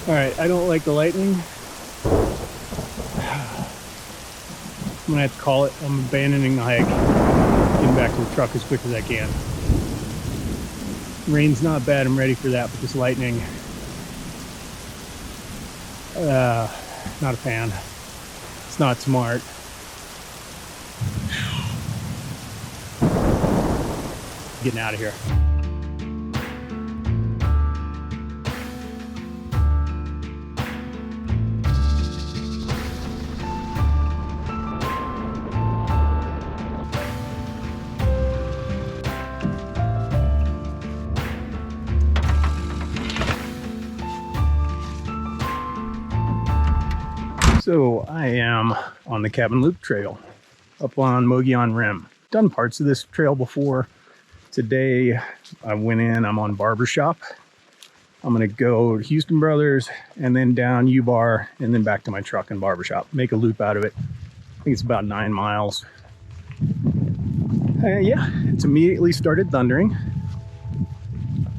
All right, I don't like the lightning. I'm gonna have to call it. I'm abandoning the hike, getting back to the truck as quick as I can. Rain's not bad, I'm ready for that, but this lightning, not a fan. It's not smart. Getting out of here. So I am on the Cabin Loop Trail up on Mogollon Rim. Done parts of this trail before. Today I went in, I'm on Barbershop. I'm gonna go to Houston Brothers and then down U-Bar and then back to my truck and Barbershop. Make a loop out of it. I think it's about 9 miles. Yeah, it's immediately started thundering.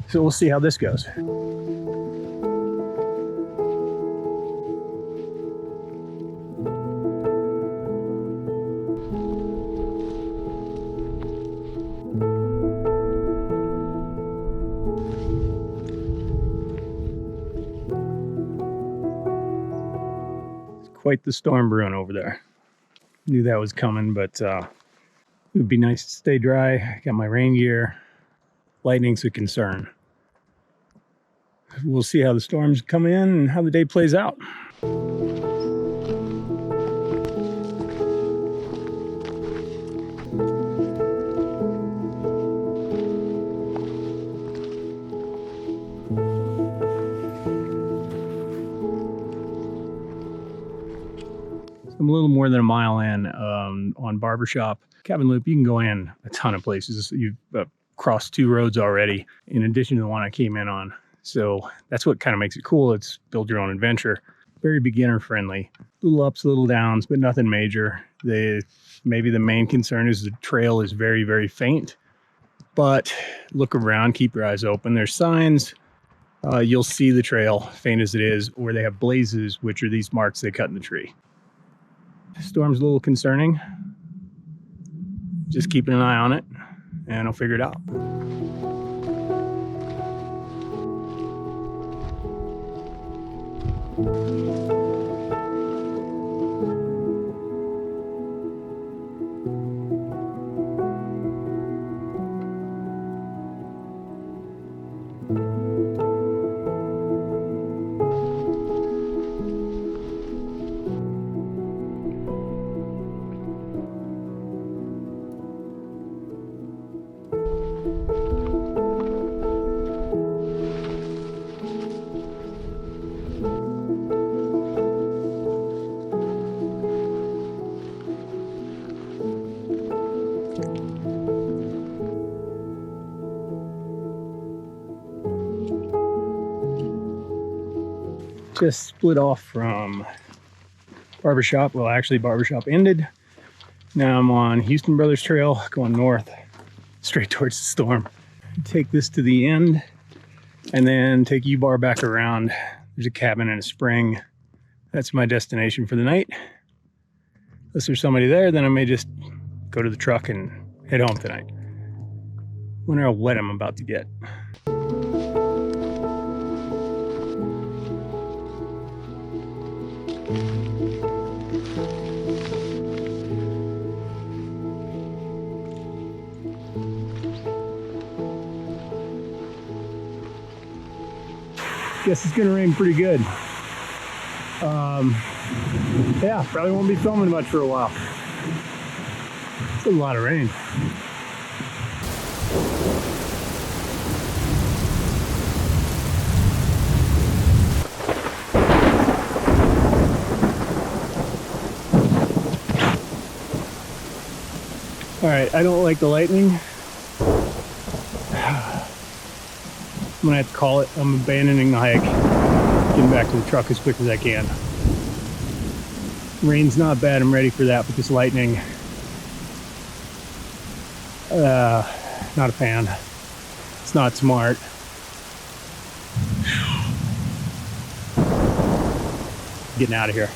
So we'll see how this goes. Quite the storm brewing over there. Knew that was coming, but it would be nice to stay dry. Got my rain gear. Lightning's a concern. We'll see how the storms come in and how the day plays out. I'm a little more than a mile in on Barbershop. Cabin Loop, you can go in a ton of places. You've crossed 2 roads already, in addition to the one I came in on. So that's what kind of makes it cool. It's build your own adventure. Very beginner friendly. Little ups, little downs, but nothing major. Maybe the main concern is the trail is very, very faint. But look around, keep your eyes open. There's signs. You'll see the trail, faint as it is, or they have blazes, which are these marks they cut in the tree. Storm's a little concerning. Just keeping an eye on it, and I'll figure it out. Just split off from Barbershop. Well, actually Barbershop ended. Now I'm on Houston Brothers Trail going north straight towards the storm. Take this to the end and then take U-Bar back around. There's a cabin and a spring. That's my destination for the night. Unless there's somebody there, then I may just go to the truck and head home tonight. Wonder how wet I'm about to get. Guess it's gonna rain pretty good. Yeah, probably won't be filming much for a while. It's a lot of rain. All right, I don't like the lightning. I'm gonna have to call it. I'm abandoning the hike, getting back to the truck as quick as I can. Rain's not bad, I'm ready for that, but this lightning, Not a fan. It's not smart. Getting out of here.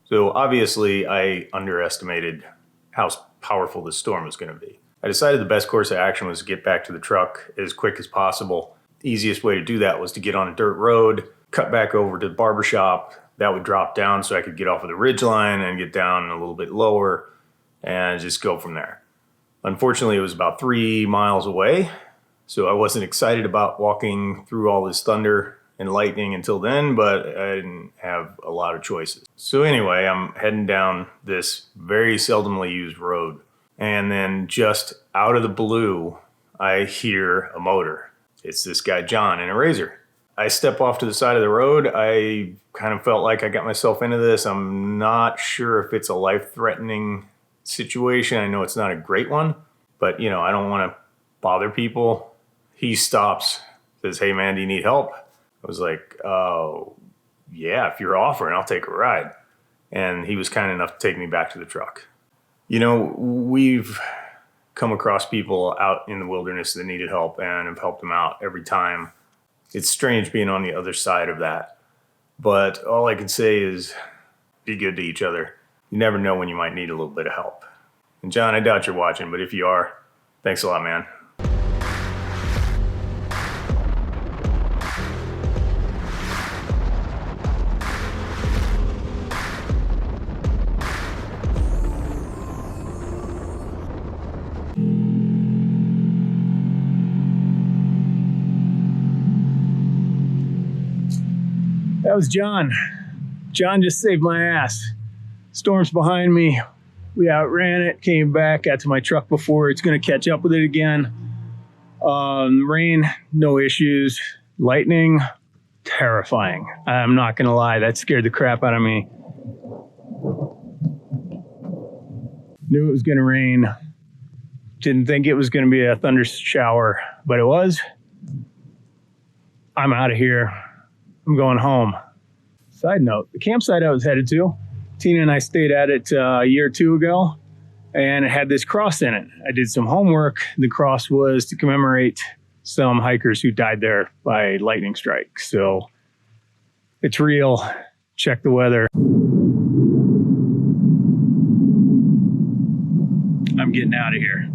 So obviously I underestimated how powerful this storm was going to be. I decided the best course of action was to get back to the truck as quick as possible. The easiest way to do that was to get on a dirt road, cut back over to the barbershop. That would drop down so I could get off of the ridge line and get down a little bit lower and just go from there. Unfortunately, it was about 3 miles away, so I wasn't excited about walking through all this thunder and lightning until then, but I didn't have a lot of choices. So anyway, I'm heading down this very seldomly used road, and then just out of the blue, I hear a motor. It's this guy, John, in a Razor. I step off to the side of the road. I kind of felt like I got myself into this. I'm not sure if it's a life-threatening situation. I know it's not a great one, but you know, I don't want to bother people. He stops, says, "Hey man, do you need help?" I was like, "Oh, yeah, if you're offering, I'll take a ride." And he was kind enough to take me back to the truck. You know, we've come across people out in the wilderness that needed help and have helped them out every time. It's strange being on the other side of that. But all I can say is be good to each other. You never know when you might need a little bit of help. And John, I doubt you're watching, but if you are, thanks a lot, man. That was John. John just saved my ass. Storm's behind me. We outran it, came back, got to my truck before it's going to catch up with it again. Rain, no issues. Lightning, terrifying. I'm not going to lie, that scared the crap out of me. Knew it was going to rain. Didn't think it was going to be a thunder shower, but it was. I'm out of here. I'm going home. Side note, the campsite I was headed to, Tina and I stayed at it a year or two ago, and it had this cross in it. I did some homework. The cross was to commemorate some hikers who died there by lightning strike. So it's real. Check the weather. I'm getting out of here.